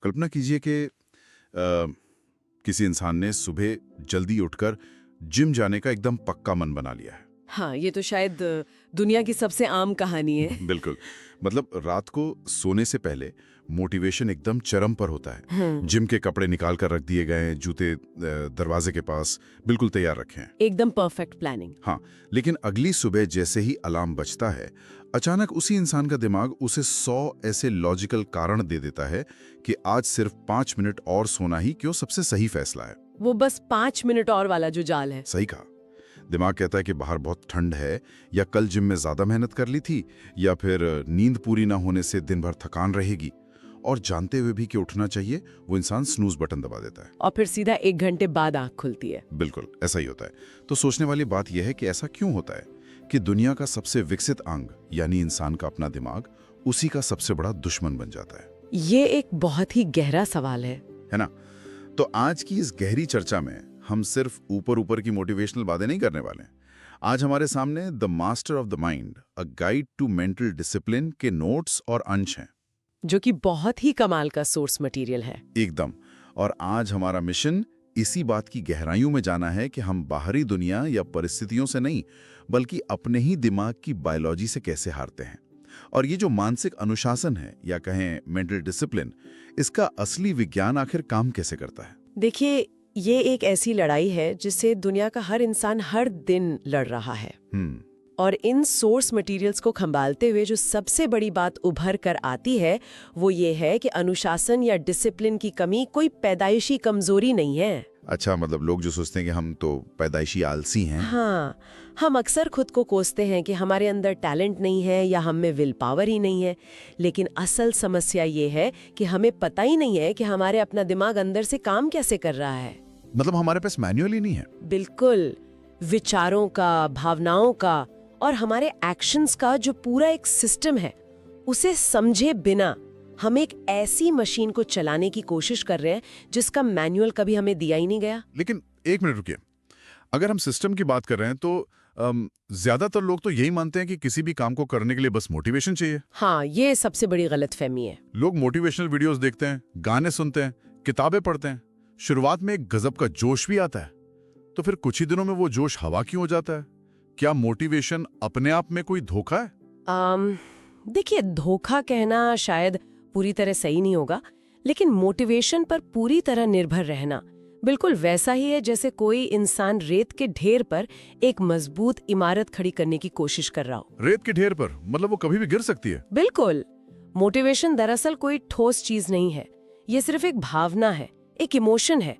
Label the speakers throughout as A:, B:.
A: कल्पना कीजिए कि किसी इंसान ने सुबह जल्दी उठकर जिम जाने का एकदम पक्का मन बना लिया है।
B: हाँ, ये तो शायद दुनिया की सबसे आम कहानी है।
A: बिल्कुल। मतलब रात को सोने से पहले मोटिवेशन एकदम चरम पर होता है। जिम के कपड़े निकाल कर रख दिए गए हैं, जूते दरवाजे के पास बिल्कुल तैयार रखे हैं।
B: एकदम परफेक्ट प्लानिंग।
A: हाँ, लेकिन अगली सुबह जैसे ही अलार्म बजता है, अचानक उसी इंसान का दिमाग उसे 100 ऐसे लॉजिकल कारण दे देता है कि आज सिर्फ 5 मिनट और सोना ही क्यों सबसे सही फैसला है।
B: वो बस 5 मिनट और वाला जो जाल है।
A: सही कहा। दिमाग कहता है कि बाहर बहुत ठंड है, या कल जिम में ज्यादा मेहनत कर ली थी, या फिर नींद पूरी ना होने से दिन भर थकान रहेगी। और जानते हुए भी कि उठना चाहिए, वो इंसान स्नूज बटन दबा देता है।
B: और फिर सीधा 1 घंटे बाद आंख खुलती है।
A: बिल्कुल ऐसा ही होता है। तो सोचने वाली बात यह है कि ऐसा क्यों होता है कि दुनिया का सबसे विकसित अंग यानी इंसान का अपना दिमाग उसी का सबसे बड़ा दुश्मन बन जाता है।
B: ये एक बहुत ही गहरा सवाल है
A: ना? तो आज की इस गहरी चर्चा में हम सिर्फ ऊपर ऊपर की मोटिवेशनल बातें नहीं करने वाले हैं। आज हमारे सामने the master of the mind, a guide to mental discipline के नोट्स और अंश हैं,
B: जो कि बहुत ही कमाल का सोर्स मटेरियल है।
A: एकदम। और आज हमारा मिशन इसी बात की गहराइयों में जाना है कि हम बाहरी दुनिया या परिस्थितियों से नहीं, बल्कि अपने ही दिमाग की बायोलॉजी से कैसे हारते हैं। और ये जो मानसिक अनुशासन है, या कहें मेंटल डिसिप्लिन, इसका असली विज्ञान आखिर काम कैसे करता है।
B: देखिए, ये एक ऐसी लड़ाई है जिससे दुनिया का हर इंसान हर दिन लड़ रहा है। और इन सोर्स मटेरियल्स को खंगालते हुए जो सबसे बड़ी बात उभर कर आती है, वो ये है कि अनुशासन या डिसिप्लिन की कमी कोई पैदाइशी कमजोरी नहीं है।
A: अच्छा, मतलब लोग जो सोचते हैं कि हम तो पैदाइशी आलसी हैं।
B: हाँ, हम अक्सर खुद को कोसते हैं कि हमारे अंदर टैलेंट नहीं है या हम में विल पावर ही नहीं है। लेकिन असल समस्या ये है कि हमें पता ही नहीं है कि हमारे अपना दिमाग अंदर से काम कैसे कर रहा है।
A: मतलब हमारे पास मैनुअल ही नहीं है।
B: बिल्कुल। विचारों का, भावनाओं का और हमारे एक्शंस का जो पूरा एक सिस्टम है, उसे समझे बिना हम एक ऐसी मशीन को चलाने की कोशिश कर रहे हैं जिसका मैनुअल कभी हमें दिया ही नहीं गया।
A: लेकिन एक मिनट रुकिए, अगर हम सिस्टम की बात कर रहे हैं तो ज्यादातर लोग तो यही मानते हैं कि किसी भी काम को करने के लिए बस मोटिवेशन चाहिए।
B: हाँ, ये सबसे बड़ी गलतफहमी है।
A: लोग मोटिवेशनल वीडियोस देखते हैं, गाने सुनते हैं, किताबें पढ़ते हैं। शुरुआत में एक गजब का जोश भी आता है, तो फिर कुछ ही दिनों में वो जोश हवा क्यों हो जाता है। क्या मोटिवेशन अपने आप में कोई धोखा है?
B: देखिए, धोखा कहना शायद पूरी तरह सही नहीं होगा, लेकिन मोटिवेशन पर पूरी तरह निर्भर रहना बिल्कुल वैसा ही है जैसे कोई इंसान रेत के ढेर पर एक मजबूत इमारत खड़ी करने की कोशिश कर रहा हो।
A: रेत के ढेर पर मतलब वो कभी भी गिर सकती है।
B: बिल्कुल। मोटिवेशन दरअसल कोई ठोस चीज नहीं है, ये सिर्फ एक भावना है, एक इमोशन है।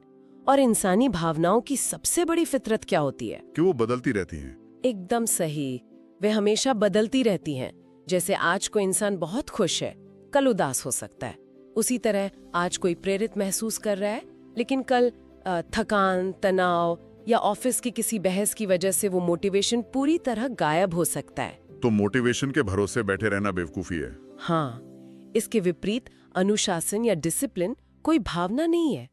B: और इंसानी भावनाओं की सबसे बड़ी फितरत क्या होती है?
A: कि वो बदलती रहती हैं।
B: एकदम सही, वे हमेशा बदलती रहती हैं। जैसे आज कोई इंसान बहुत खुश है, कल उदास हो सकता है। उसी तरह आज कोई प्रेरित महसूस कर रहा है, लेकिन कल थकान, तनाव या ऑफिस की किसी बहस की वजह से वो मोटिवेशन पूरी तरह गायब हो सकता है।
A: तो मोटिवेशन के भरोसे बैठे रहना बेवकूफी है।
B: हाँ, इसके विपरीत अनुशासन या डिसिप्लिन कोई भावना नहीं है।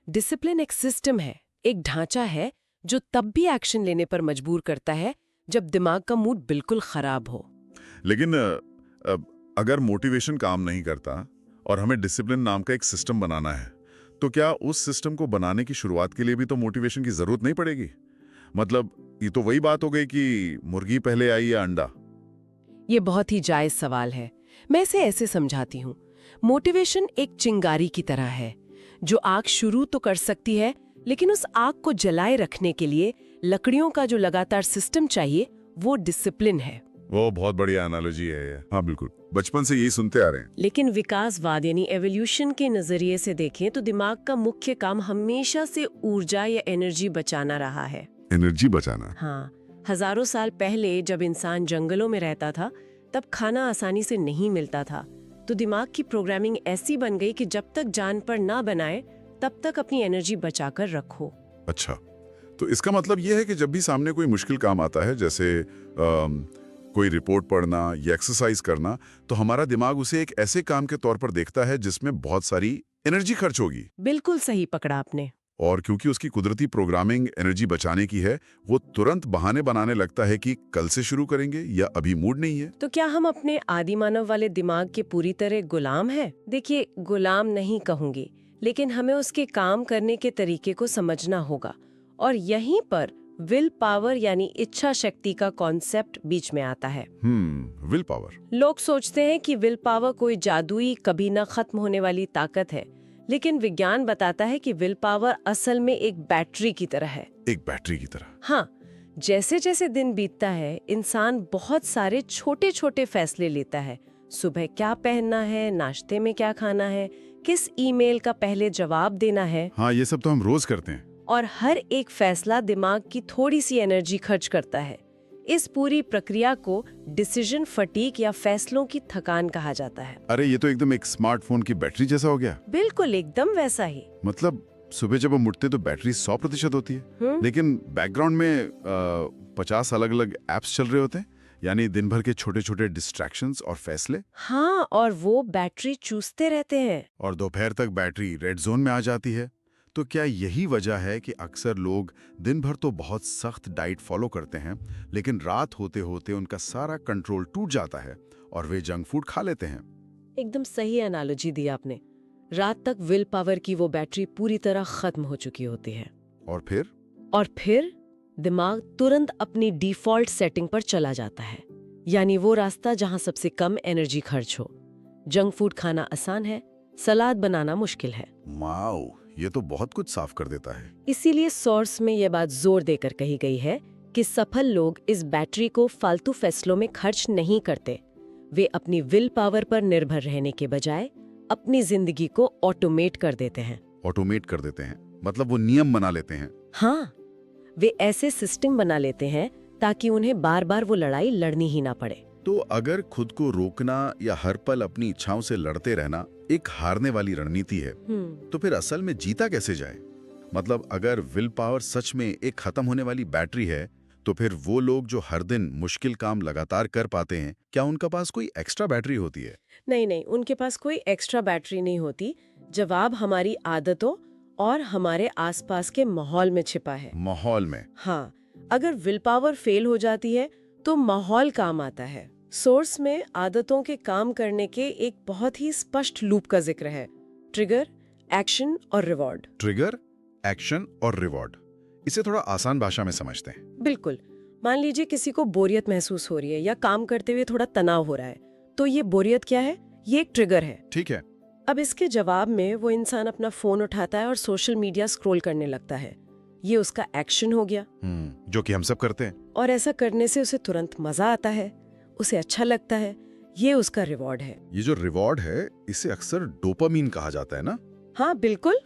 B: डिसिप्लिन एक सिस्टम है, एक ढांचा है जो तब भी एक्शन लेने पर मजबूर करता है जब दिमाग का मूड बिल्कुल खराब हो।
A: लेकिन अगर मोटिवेशन काम नहीं करता और हमें डिसिप्लिन नाम का एक सिस्टम बनाना है, तो क्या उस सिस्टम को बनाने की शुरुआत के लिए भी तो मोटिवेशन की जरूरत नहीं पड़ेगी? मतलब ये तो वही बात हो गई कि मुर्गी पहले आई या अंडा।
B: ये बहुत ही जायज सवाल है। मैं इसे ऐसे समझाती हूँ, मोटिवेशन एक चिंगारी की तरह है जो आग शुरू तो कर सकती है, लेकिन उस आग को जलाए रखने के लिए लकड़ियों का जो लगातार सिस्टम चाहिए, वो डिसिप्लिन है।
A: वो बहुत बढ़िया एनालॉजी है ये। हाँ बिल्कुल, बचपन से यही सुनते आ रहे हैं।
B: लेकिन विकासवाद यानी एवोल्यूशन के नजरिए से देखें तो दिमाग का मुख्य काम हमेशा से ऊर्जा या एनर्जी बचाना रहा है।
A: एनर्जी बचाना?
B: हाँ, हजारों साल पहले जब इंसान जंगलों में रहता था, तब खाना आसानी से नहीं मिलता था, तो दिमाग की प्रोग्रामिंग ऐसी बन गई कि जब तक जान पर ना बनाए तब तक अपनी एनर्जी बचाकर रखो।
A: अच्छा, तो इसका मतलब यह है कि जब भी सामने कोई मुश्किल काम आता है, जैसे कोई रिपोर्ट पढ़ना या एक्सरसाइज करना, तो हमारा दिमाग उसे एक ऐसे काम के तौर पर देखता है जिसमें बहुत सारी एनर्जी खर्च होगी।
B: बिल्कुल सही पकड़ा आपने।
A: और क्योंकि उसकी कुदरती प्रोग्रामिंग एनर्जी बचाने की है, वो तुरंत बहाने बनाने लगता है कि कल से शुरू करेंगे या अभी मूड नहीं है।
B: तो क्या हम अपने आदि मानव वाले दिमाग के पूरी तरह गुलाम हैं? देखिए, गुलाम नहीं कहूंगी, लेकिन हमें उसके काम करने के तरीके को समझना होगा। और यहीं पर विल पावर यानी इच्छा शक्ति का कॉन्सेप्ट बीच में आता है।
A: Will power.
B: लोग सोचते हैं कि विल पावर कोई जादुई कभी न खत्म होने वाली ताकत है, लेकिन विज्ञान बताता है कि विल पावर असल में एक बैटरी की तरह है।
A: एक बैटरी की तरह।
B: हाँ, जैसे जैसे दिन बीतता है, इंसान बहुत सारे छोटे छोटे फैसले लेता है। सुबह क्या पहनना है, नाश्ते में क्या खाना है, किस ईमेल का पहले जवाब देना है।
A: हाँ, ये सब तो हम रोज करते हैं।
B: और हर एक फैसला दिमाग की थोड़ी सी एनर्जी खर्च करता है। इस पूरी प्रक्रिया को डिसीजन फटीग या फैसलों की थकान कहा जाता है।
A: अरे, ये तो एकदम एक स्मार्टफोन की बैटरी जैसा हो गया।
B: बिल्कुल, एकदम वैसा ही।
A: मतलब सुबह जब हम उठते तो बैटरी 100% होती है, लेकिन बैकग्राउंड में 50 अलग अलग एप्स चल रहे होते हैं, यानी दिन भर के छोटे छोटे डिस्ट्रैक्शंस और फैसले।
B: हाँ, और वो बैटरी चूसते रहते हैं।
A: और दोपहर तक बैटरी रेड जोन में आ जाती है। तो क्या यही वजह है कि अक्सर लोग दिन भर तो बहुत सख्त डाइट फॉलो करते हैं, लेकिन रात होते होते उनका सारा कंट्रोल टूट जाता है और वे जंक फूड खा लेते हैं?
B: एकदम सही एनालॉजी दी आपने। रात तक विल पावर की वो बैटरी पूरी तरह खत्म हो चुकी होती है।
A: और फिर
B: दिमाग तुरंत अपनी डिफॉल्ट सेटिंग पर चला जाता है, यानी वो रास्ता जहां सबसे कम एनर्जी खर्च हो। जंक फूड खाना आसान है, सलाद बनाना मुश्किल है।
A: वाओ, ये तो बहुत कुछ साफ कर देता है।
B: इसीलिए सोर्स में ये बात जोर देकर कही गई है कि सफल लोग इस बैटरी को फालतू फैसलों में खर्च नहीं करते। वे अपनी विल पावर पर निर्भर रहने के बजाय अपनी जिंदगी को ऑटोमेट कर देते हैं।
A: ऑटोमेट कर देते हैं मतलब वो नियम बना लेते हैं।
B: हाँ, वे ऐसे सिस्टम बना लेते हैं ताकि उन्हें बार बार वो लड़ाई लड़नी ही ना पड़े।
A: तो अगर खुद को रोकना या हर पल अपनी इच्छाओं से लड़ते रहना एक हारने वाली रणनीति है, तो फिर असल में जीता कैसे जाए? मतलब अगर विल पावर सच में एक खत्म होने वाली बैटरी है, तो फिर वो लोग जो हर दिन मुश्किल काम लगातार कर पाते हैं, क्या उनका पास कोई एक्स्ट्रा बैटरी होती है?
B: नहीं, उनके पास कोई एक्स्ट्रा बैटरी नहीं होती। जवाब हमारी आदतों और हमारे आसपास के माहौल में छिपा है।
A: माहौल में?
B: हाँ, अगर विल पावर फेल हो जाती है तो माहौल काम आता है। सोर्स में आदतों के काम करने के एक बहुत ही स्पष्ट लूप का जिक्र है: ट्रिगर, एक्शन और रिवॉर्ड।
A: ट्रिगर, एक्शन और रिवॉर्ड। इसे थोड़ा आसान भाषा में समझते हैं।
B: बिल्कुल। मान लीजिए किसी को बोरियत महसूस हो रही है या काम करते हुए थोड़ा तनाव हो रहा है, तो ये बोरियत क्या है? ये एक ट्रिगर है।
A: ठीक है।
B: अब इसके जवाब में वो इंसान अपना फोन उठाता है और सोशल मीडिया स्क्रॉल करने लगता है। ये उसका एक्शन हो गया,
A: जो कि हम सब करते हैं।
B: और ऐसा करने से उसे तुरंत मजा आता है, उसे अच्छा लगता है। ये उसका रिवॉर्ड है।
A: ये जो रिवॉर्ड है, इसे अक्सर डोपामीन कहा जाता है ना?
B: हाँ, बिल्कुल।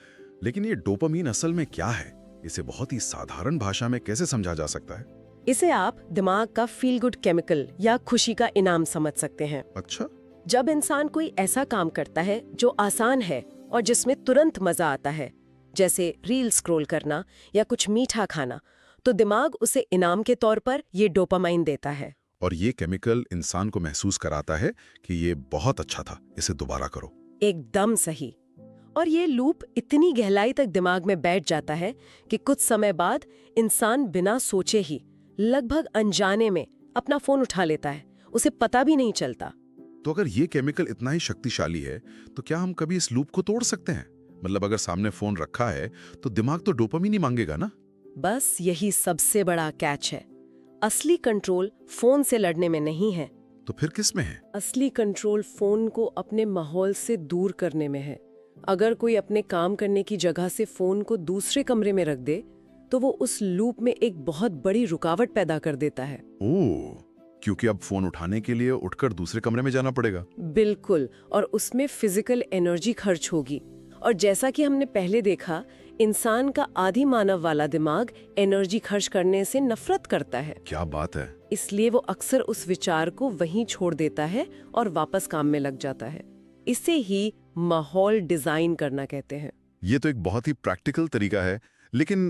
A: लेकिन ये डोपामीन असल में क्या है? इसे बहुत ही साधारण भाषा में कैसे समझा जा सकता है?
B: इसे आप दिमाग का फील गुड केमिकल या खुशी का इनाम समझ सकते हैं।
A: अच्छा।
B: जब इंसान कोई ऐसा काम करता है जो आसान है और जिसमें तुरंत मजा आता है, जैसे रील स्क्रॉल करना या कुछ मीठा खाना, तो दिमाग उसे इनाम के तौर पर ये डोपामाइन देता है।
A: और ये केमिकल इंसान को महसूस कराता है कि ये बहुत अच्छा था, इसे दोबारा करो।
B: एकदम सही। और ये लूप इतनी गहराई तक दिमाग में बैठ जाता है कि कुछ समय बाद इंसान बिना सोचे ही, लगभग अनजाने में अपना फोन उठा लेता है, उसे पता भी नहीं चलता।
A: तो अगर ये केमिकल इतना ही शक्तिशाली है, तो क्या हम कभी इस लूप को तोड़ सकते हैं? मतलब अगर सामने फोन रखा है तो दिमाग तो डोपामीन ही मांगेगा ना?
B: बस यही सबसे बड़ा कैच है। असली कंट्रोल फोन से लड़ने में नहीं है।
A: तो फिर किस में है?
B: असली कंट्रोल फोन को अपने माहौल से दूर करने में है। अगर कोई अपने काम करने की जगह से फोन को दूसरे कमरे में रख दे, तो वो उस लूप में एक बहुत बड़ी रुकावट पैदा कर देता है।
A: ओह, क्योंकि अब फोन उठाने के लिए उठकर दूसरे कमरे में जाना पड़ेगा।
B: बिल्कुल, और उसमें फिजिकल एनर्जी खर्च होगी। और जैसा कि हमने पहले देखा, इंसान का आदि मानव वाला दिमाग एनर्जी खर्च करने से नफरत करता है।
A: क्या बात है।
B: इसलिए वो अक्सर उस विचार को वहीं छोड़ देता है और वापस काम में लग जाता है। इसे ही माहौल डिजाइन करना कहते हैं।
A: ये तो एक बहुत ही प्रैक्टिकल तरीका है, लेकिन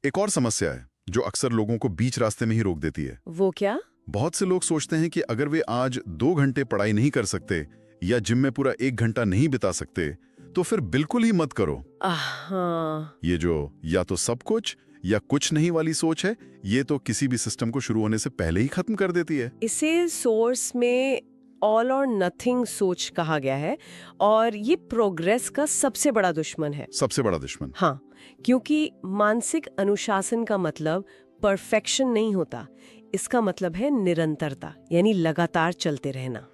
A: एक और समस्या है जो अक्सर लोगों को बीच रास्ते में ही रोक देती है।
B: वो क्या?
A: बहुत से लोग सोचते हैं कि अगर वे आज 2 घंटे पढ़ाई नहीं कर सकते या जिम में पूरा 1 घंटा नहीं बिता सकते, तो फिर बिल्कुल ही मत करो।
B: हाँ,
A: ये जो या तो सब कुछ या कुछ नहीं वाली सोच है, ये तो किसी भी सिस्टम को शुरू होने से पहले ही खत्म कर देती है।
B: इसे सोर्स में ऑल और नथिंग सोच कहा गया है और ये प्रोग्रेस का सबसे बड़ा दुश्मन है।
A: सबसे बड़ा दुश्मन।
B: हाँ, क्योंकि मानसिक अनुशासन का मतलब परफेक्शन नहीं होता, इसका मतलब है निरंतरता, यानी लगातार चलते रहना।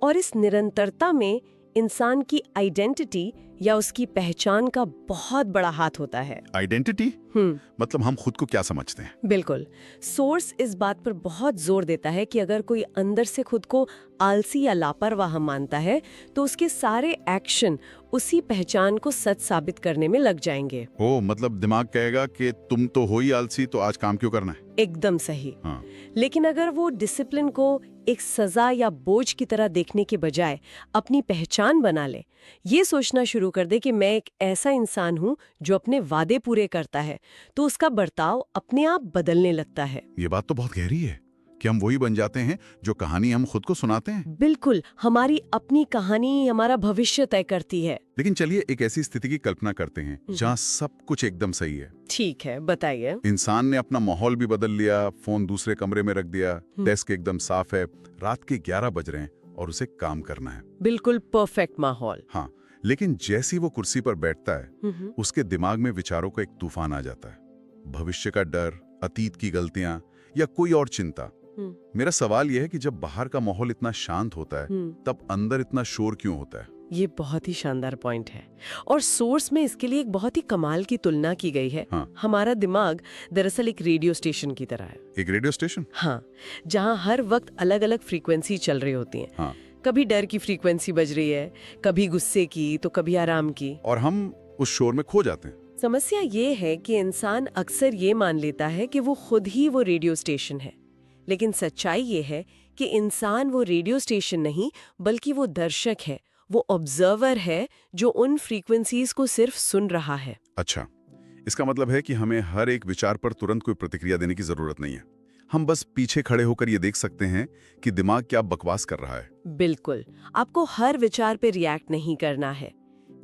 B: और इस निरंतरता में इंसान की आइडेंटिटी या उसकी पहचान का बहुत बड़ा हाथ होता है।
A: आइडेंटिटी मतलब हम खुद को क्या समझते हैं?
B: बिल्कुल। सोर्स इस बात पर बहुत जोर देता है कि अगर कोई अंदर से खुद को आलसी या लापरवाह मानता है तो उसके सारे एक्शन उसी पहचान को सच साबित करने में लग जाएंगे।
A: ओ, मतलब दिमाग कहेगा कि तुम तो हो ही आलसी, तो आज काम क्यों करना है?
B: एकदम सही।
A: हाँ।
B: लेकिन अगर वो डिसिप्लिन को एक सजा या बोझ की तरह देखने के बजाय अपनी पहचान बना ले, ये सोचना शुरू कर दे कि मैं एक ऐसा इंसान हूँ जो अपने वादे पूरे करता है, तो उसका बर्ताव अपने आप बदलने लगता है।
A: ये बात तो बहुत गहरी है कि हम वही बन जाते हैं जो कहानी हम खुद को सुनाते हैं।
B: बिल्कुल, हमारी अपनी कहानी हमारा भविष्य तय करती है।
A: लेकिन चलिए एक ऐसी स्थिति की कल्पना करते हैं जहाँ सब कुछ एकदम सही है।
B: ठीक है, बताइए।
A: इंसान ने अपना माहौल भी बदल लिया, फोन दूसरे कमरे में रख दिया, डेस्क एकदम साफ है, रात के 11 बज रहे हैं और उसे काम करना है।
B: बिल्कुल परफेक्ट माहौल।
A: हाँ, लेकिन जैसे ही वो कुर्सी पर बैठता है, उसके दिमाग में विचारों का एक तूफान आ जाता है। भविष्य का डर, अतीत की गलतियां या कोई और चिंता। मेरा सवाल यह है कि जब बाहर का माहौल इतना शांत होता है, तब अंदर इतना शोर क्यों होता है?
B: ये बहुत ही शानदार पॉइंट है और सोर्स में इसके लिए एक बहुत ही कमाल की तुलना की गई है।
A: हाँ।
B: हमारा दिमाग दरअसल एक रेडियो स्टेशन की तरह है।
A: एक रेडियो स्टेशन?
B: हाँ, जहाँ हर वक्त अलग अलग फ्रीक्वेंसी चल रही होती हैं।
A: हाँ।
B: कभी डर की फ्रीक्वेंसी बज रही है, कभी गुस्से की, तो कभी आराम की,
A: और हम उस शोर में खो जाते हैं।
B: समस्या ये है कि इंसान अक्सर ये मान लेता है कि वो खुद ही वो रेडियो स्टेशन है, लेकिन सच्चाई ये है कि इंसान वो रेडियो स्टेशन नहीं बल्कि वो दर्शक है, वो ऑब्जर्वर है जो उन फ्रीक्वेंसीज को सिर्फ सुन रहा है।
A: अच्छा, इसका मतलब है कि हमें हर एक विचार पर तुरंत कोई प्रतिक्रिया देने की जरूरत नहीं है। हम बस पीछे खड़े होकर ये देख सकते हैं कि दिमाग क्या बकवास कर रहा है।
B: बिल्कुल, आपको हर विचार पे रिएक्ट नहीं करना है।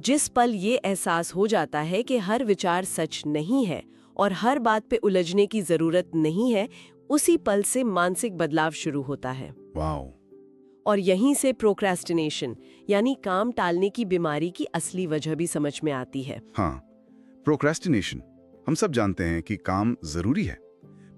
B: जिस पल ये एहसास हो जाता है कि हर विचार सच नहीं है और हर बात पे उलझने की जरूरत नहीं है, उसी पल से मानसिक बदलाव शुरू होता है।
A: वाओ।
B: और यहीं से प्रोक्रेस्टिनेशन यानी काम टालने की बीमारी की असली वजह भी समझ में आती है।
A: हाँ, प्रोक्रेस्टिनेशन। हम सब जानते हैं कि काम जरूरी है,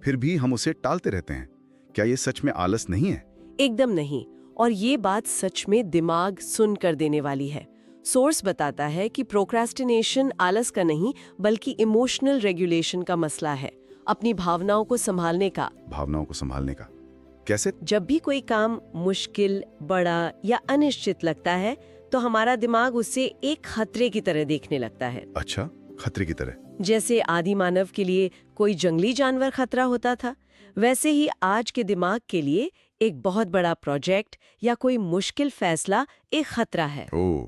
A: फिर भी हम उसे टालते रहते हैं। क्या ये सच में आलस नहीं है?
B: एकदम नहीं, और ये बात सच में दिमाग सुन कर देने वाली है। सोर्स बताता है कि प्रोक्रेस्टिनेशन आलस का नहीं बल्कि इमोशनल रेगुलेशन का मसला है, अपनी भावनाओं को संभालने का।
A: भावनाओं को संभालने का कैसे?
B: जब भी कोई काम मुश्किल, बड़ा या अनिश्चित लगता है तो हमारा दिमाग उसे एक खतरे की तरह देखने लगता है।
A: अच्छा, खतरे की तरह?
B: जैसे आदि मानव के लिए कोई जंगली जानवर खतरा होता था, वैसे ही आज के दिमाग के लिए एक बहुत बड़ा प्रोजेक्ट या कोई मुश्किल फैसला एक खतरा है।
A: ओह,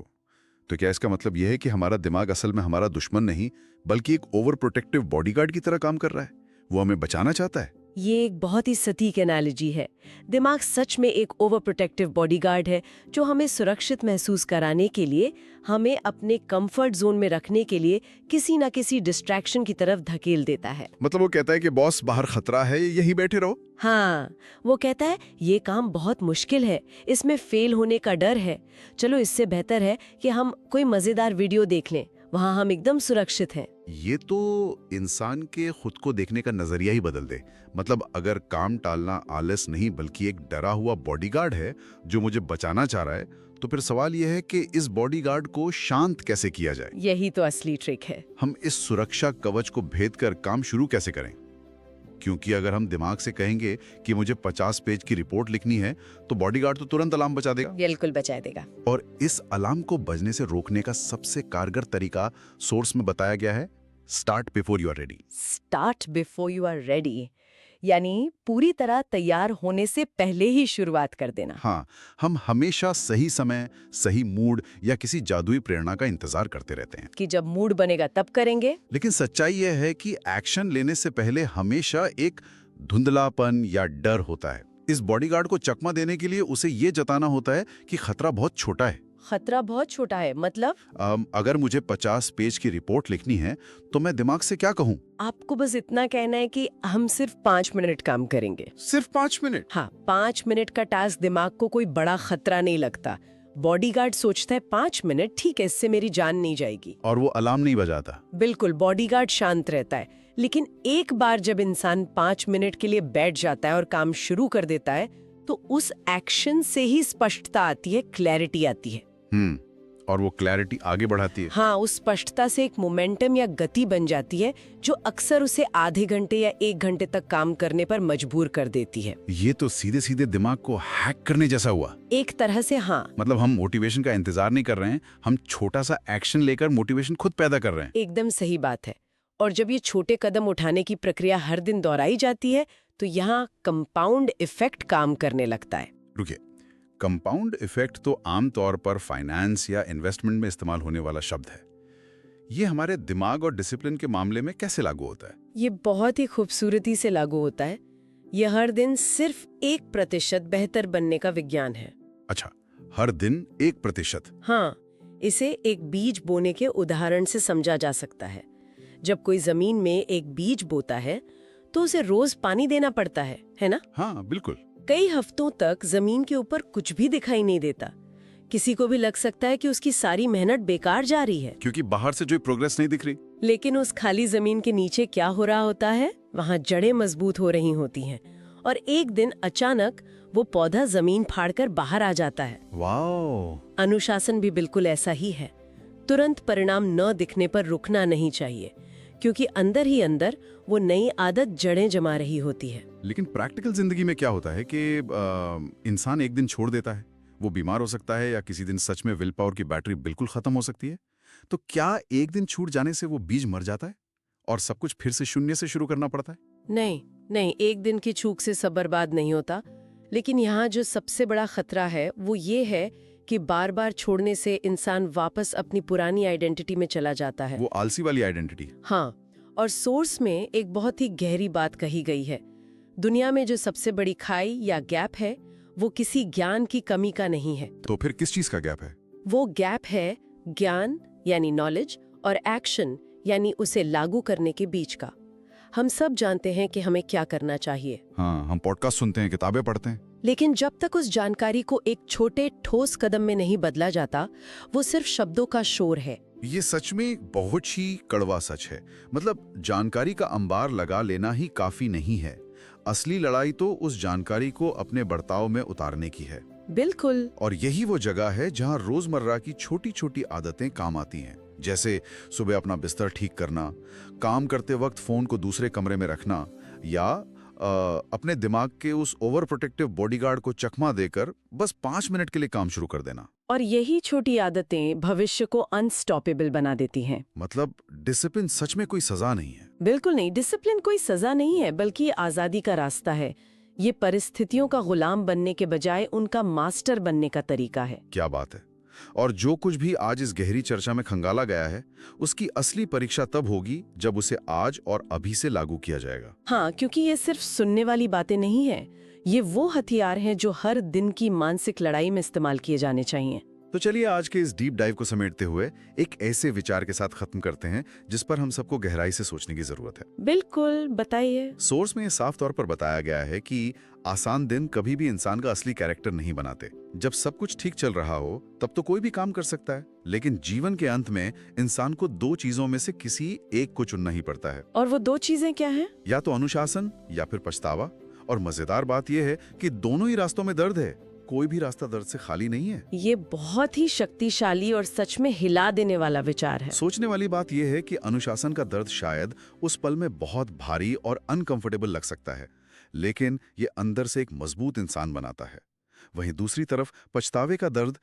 A: तो क्या इसका मतलब यह है कि हमारा दिमाग असल में हमारा दुश्मन नहीं बल्कि एक ओवर प्रोटेक्टिव बॉडीगार्ड की तरह काम कर रहा है? वो हमें बचाना चाहता है?
B: ये एक बहुत ही सटीक एनालॉजी है। दिमाग सच में एक ओवर प्रोटेक्टिव बॉडीगार्ड है जो हमें सुरक्षित महसूस कराने के लिए, हमें अपने कंफर्ट जोन में रखने के लिए किसी न किसी डिस्ट्रैक्शन की तरफ धकेल देता है।
A: मतलब वो कहता है कि बॉस बाहर खतरा है, यही बैठे रहो।
B: हाँ, वो कहता है ये काम बहुत मुश्किल है, इसमें फेल होने का डर है, चलो इससे बेहतर है कि हम कोई मजेदार वीडियो देख लें, वहाँ हम एकदम सुरक्षित हैं।
A: ये तो इंसान के खुद को देखने का नजरिया ही बदल दे। मतलब अगर काम टालना आलस नहीं बल्कि एक डरा हुआ बॉडीगार्ड है जो मुझे बचाना चाह रहा है, तो फिर सवाल यह है कि इस बॉडीगार्ड को शांत कैसे किया जाए?
B: यही तो असली ट्रिक है।
A: हम इस सुरक्षा कवच को भेद कर काम शुरू कैसे करें? क्योंकि अगर हम दिमाग से कहेंगे कि मुझे 50 पेज की रिपोर्ट लिखनी है, तो बॉडीगार्ड तो तुरंत अलार्म बजा देगा।
B: बिल्कुल बचा देगा।
A: और इस अलार्म को बजने से रोकने का सबसे कारगर तरीका सोर्स में बताया गया है, start before you are ready.
B: Start before you are ready, यानी पूरी तरह तैयार होने से पहले ही शुरुआत कर देना।
A: हाँ, हम हमेशा सही समय, सही मूड या किसी जादुई प्रेरणा का इंतजार करते रहते हैं
B: कि जब मूड बनेगा तब करेंगे।
A: लेकिन सच्चाई यह है कि एक्शन लेने से पहले हमेशा एक धुंधलापन या डर होता है। इस बॉडीगार्ड को चकमा देने के लिए उसे ये जताना होता है कि खतरा बहुत छोटा है।
B: खतरा बहुत छोटा है, मतलब
A: अगर मुझे 50 पेज की रिपोर्ट लिखनी है तो मैं दिमाग से क्या कहूँ?
B: आपको बस इतना कहना है कि हम सिर्फ 5 मिनट काम करेंगे।
A: सिर्फ 5 मिनट?
B: हाँ, 5 मिनट का टास्क दिमाग को कोई बड़ा खतरा नहीं लगता। बॉडीगार्ड सोचता है 5 मिनट ठीक है, इससे मेरी जान नहीं जाएगी।
A: और वो अलार्म नहीं बजाता?
B: बिल्कुल, बॉडीगार्ड शांत रहता है। लेकिन एक बार जब इंसान 5 मिनट के लिए बैठ जाता है और काम शुरू कर देता है, तो उस एक्शन से ही स्पष्टता आती है, क्लैरिटी आती है।
A: और वो क्लैरिटी आगे बढ़ाती है?
B: हाँ, उस स्पष्टता से एक मोमेंटम या गति बन जाती है जो अक्सर उसे आधे घंटे या 1 घंटे तक काम करने पर मजबूर कर देती है।
A: ये तो सीधे सीधे दिमाग को हैक करने जैसा हुआ।
B: एक तरह से हाँ।
A: मतलब हम मोटिवेशन का इंतजार नहीं कर रहे हैं, हम छोटा सा एक्शन लेकर मोटिवेशन खुद पैदा कर रहे हैं।
B: एकदम सही बात है। और जब ये छोटे कदम उठाने की प्रक्रिया हर दिन दोहराई जाती है, तो यहाँ कंपाउंड इफेक्ट काम करने लगता है।
A: रुकिए, कंपाउंड इफेक्ट तो आमतौर पर फाइनेंस या इन्वेस्टमेंट में इस्तेमाल होने वाला शब्द है। ये हमारे दिमाग और डिसिप्लिन के मामले में कैसे लागू होता है?
B: ये बहुत ही खूबसूरती से लागू होता है। ये हर दिन सिर्फ 1% बेहतर बनने का विज्ञान है।
A: अच्छा, हर दिन 1%?
B: हाँ, इसे एक बीज बोने के उदाहरण से समझा जा सकता है। जब कोई जमीन में एक बीज बोता है तो उसे रोज पानी देना पड़ता है ना?
A: हाँ, बिल्कुल।
B: कई हफ्तों तक जमीन के ऊपर कुछ भी दिखाई नहीं देता। किसी को भी लग सकता है कि उसकी सारी मेहनत बेकार जा रही है,
A: क्योंकि बाहर से जो प्रोग्रेस नहीं दिख रही।
B: लेकिन उस खाली जमीन के नीचे क्या हो रहा होता है? वहाँ जड़ें मजबूत हो रही होती हैं और एक दिन अचानक वो पौधा जमीन फाड़कर बाहर आ जाता है।
A: वाह!
B: अनुशासन भी बिल्कुल ऐसा ही है। तुरंत परिणाम न दिखने पर रुकना नहीं चाहिए, क्योंकि अंदर ही अंदर वो नई आदत जड़ें जमा रही होती है।
A: लेकिन प्रैक्टिकल जिंदगी में क्या होता है कि इंसान एक दिन छोड़ देता है, वो बीमार हो सकता है या किसी दिन सच में विल पावर की बैटरी बिल्कुल खत्म हो सकती है। तो क्या एक दिन छूट जाने से वो बीज मर जाता है और सब कुछ फिर से शून्य से शुरू करना पड़ता है?
B: नहीं नहीं, एक दिन की चूक से सब बर्बाद नहीं होता। लेकिन यहाँ जो सबसे बड़ा खतरा है वो ये है कि बार बार छोड़ने से इंसान वापस अपनी पुरानी आइडेंटिटी में चला जाता है।
A: वो आलसी वाली आइडेंटिटी।
B: हाँ, और सोर्स में एक बहुत ही गहरी बात कही गई है। दुनिया में जो सबसे बड़ी खाई या गैप है वो किसी ज्ञान की कमी का नहीं है।
A: तो फिर किस चीज का गैप है?
B: वो गैप है ज्ञान यानी नॉलेज और एक्शन यानी उसे लागू करने के बीच का। हम सब जानते हैं कि हमें क्या करना चाहिए।
A: हाँ, हम पॉडकास्ट सुनते हैं, किताबें पढ़ते हैं,
B: लेकिन जब तक उस जानकारी को एक छोटे ठोस कदम में नहीं बदला जाता, वो सिर्फ शब्दों का शोर है।
A: ये सच में बहुत ही कड़वा सच है। मतलब जानकारी का अंबार लगा लेना ही काफी नहीं है। असली लड़ाई तो उस जानकारी को अपने बर्ताव में उतारने की है।
B: बिल्कुल।
A: और यही वो जगह है जहां रोजमर्रा की छोटी छोटी आदतें काम आती हैं। जैसे सुबह अपना बिस्तर ठीक करना, काम करते वक्त फोन को दूसरे कमरे में रखना, या अपने दिमाग के उस ओवर प्रोटेक्टिव बॉडीगार्ड को चकमा देकर बस 5 मिनट के लिए काम शुरू कर देना।
B: और यही छोटी आदतें भविष्य को अनस्टॉपेबल बना देती हैं।
A: मतलब डिसिप्लिन सच में कोई सजा नहीं है।
B: बिल्कुल नहीं, डिसिप्लिन कोई सजा नहीं है, बल्कि आजादी का रास्ता है। ये परिस्थितियों का गुलाम बनने के बजाय उनका मास्टर बनने का तरीका है।
A: क्या बात है। और जो कुछ भी आज इस गहरी चर्चा में खंगाला गया है, उसकी असली परीक्षा तब होगी जब उसे आज और अभी से लागू किया जाएगा।
B: हाँ, क्योंकि ये सिर्फ सुनने वाली बातें नहीं है। ये वो हथियार हैं जो हर दिन की मानसिक लड़ाई में इस्तेमाल किए जाने चाहिए।
A: तो चलिए आज के इस डीप डाइव को समेटते हुए एक ऐसे विचार के साथ खत्म करते हैं जिस पर हम सबको गहराई से सोचने की जरूरत है।
B: बिल्कुल, बताइए।
A: सोर्स में साफ तौर पर बताया गया है कि आसान दिन कभी भी इंसान का असली कैरेक्टर नहीं बनाते। जब सब कुछ ठीक चल रहा हो तब तो कोई भी काम कर सकता है, लेकिन जीवन के अंत में इंसान को 2 चीजों में से किसी एक को चुनना ही पड़ता है।
B: और वो 2 चीजें क्या हैं?
A: या तो अनुशासन या फिर पछतावा। और मजेदार बात यह है कि दोनों ही रास्तों में दर्द है। कोई भी रास्ता दर्द से खाली नहीं है।
B: ये बहुत ही शक्तिशाली और सच में हिला देने वाला विचार है।
A: सोचने वाली बात यह है कि अनुशासन का दर्द शायद उस पल में बहुत भारी और अनकंफर्टेबल लग सकता है, लेकिन ये अंदर से एक मजबूत इंसान बनाता है। वहीं दूसरी तरफ पछतावे का दर्द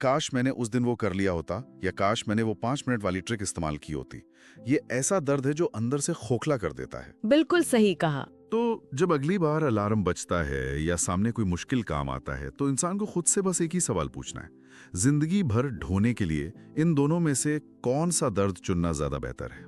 A: काश मैंने उस दिन वो कर लिया होता, या काश मैंने वो 5 मिनट वाली ट्रिक इस्तेमाल की होती। ये ऐसा दर्द है जो अंदर से खोखला कर देता है।
B: बिल्कुल सही कहा।
A: तो जब अगली बार अलार्म बजता है या सामने कोई मुश्किल काम आता है, तो इंसान को खुद से बस एक ही सवाल पूछना है, जिंदगी भर ढोने के लिए इन दोनों में से कौन सा दर्द चुनना ज्यादा बेहतर है?